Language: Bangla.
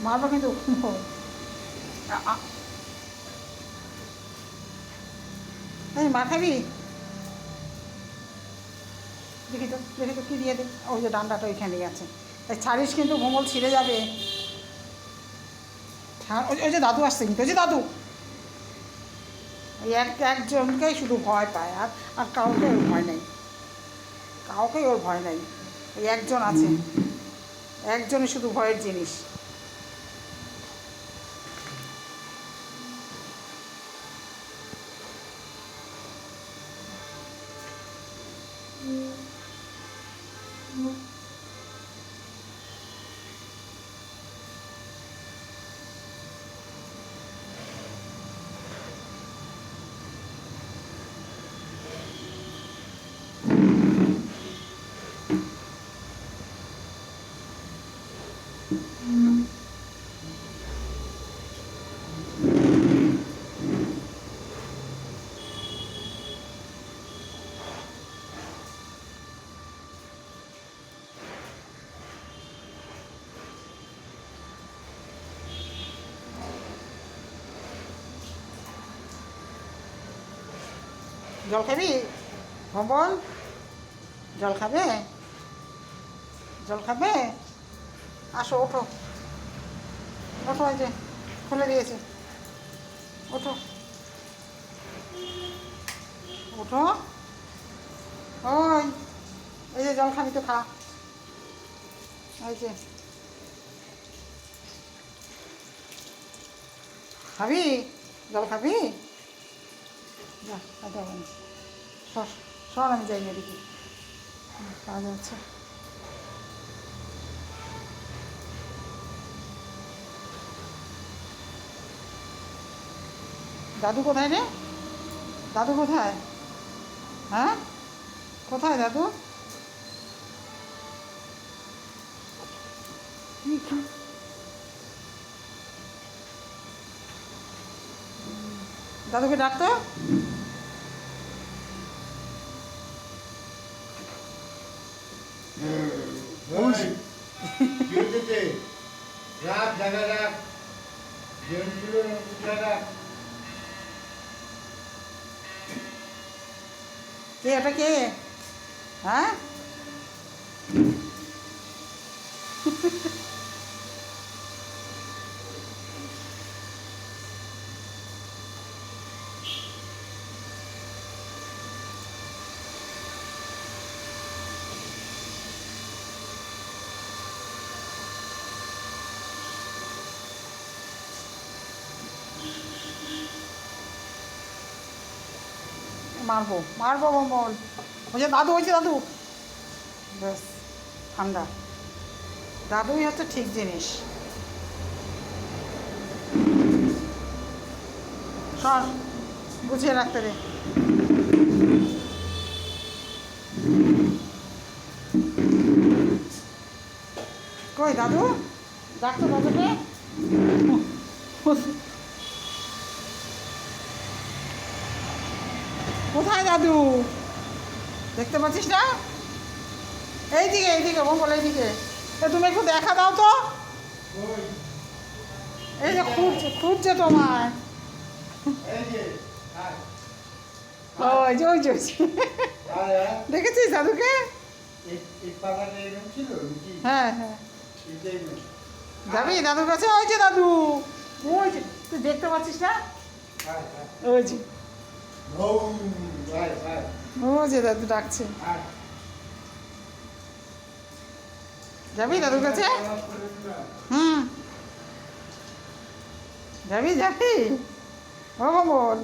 মারবো কিন্তু। এই মা খাবি? দেখি তো কী দিয়ে দে। ওই যে ডান্ডাটা ওইখানেই আছে, তাই ছাড়িস কিন্তু, ভোমল ছিঁড়ে যাবে। হ্যাঁ, ওই যে দাদু আসছে কিন্তু, ওই যে দাদু। ওই একজনকেই শুধু ভয় পায়, আর আর কাউকে ওর ভয় নেই, কাউকেই ওর ভয় নেই। ওই একজন আছে, একজনই শুধু ভয়ের জিনিস। জল খাবি ভবন? জল খাবে? জল খাবে? আসো, ওঠো ওঠো, এই যে খুলে দিয়েছে, ওঠো ওঠো। ওই এই যে জল খাবি তো খা, এই যে খাবি, জল খাবি? যা, খাতে হবে না। সর সর, আমি যাই এদিকে, কাজ আছে। দাদু কোথায় রে? দাদু কোথায়? হ্যাঁ, কোথায় দাদু? দাদুকে ডাকতো। কে ওটা, কে? হ্যাঁ, মারবো মারবো বল। ওই যে দাদু, ওই যে দাদু। ব্যাস, ঠান্ডা। দাদুই হচ্ছে ঠিক জিনিস। সর, গুছিয়ে রাখতে রে। কই দাদু? ডাকতো দাদুকে। কোথায় দাদু? দেখতে পাচ্ছিস না? এইদিকে এইদিকে বল, এইদিকে। তুমি একটু দেখা দাও তো। এই যে খুঁজছে খুঁজছে তোমার। ওই যে ওই যে দেখেছিস দাদুকে? হ্যাঁ হ্যাঁ, যাবি দাদুর কাছে? ওই যে দাদু, ওই যে, তুই দেখতে পাচ্ছিস না? ওই যে, ওই যে দাদু ডাকছে। যাবি দাদুর কাছে? হুম, যাবি যাবি, ও বল।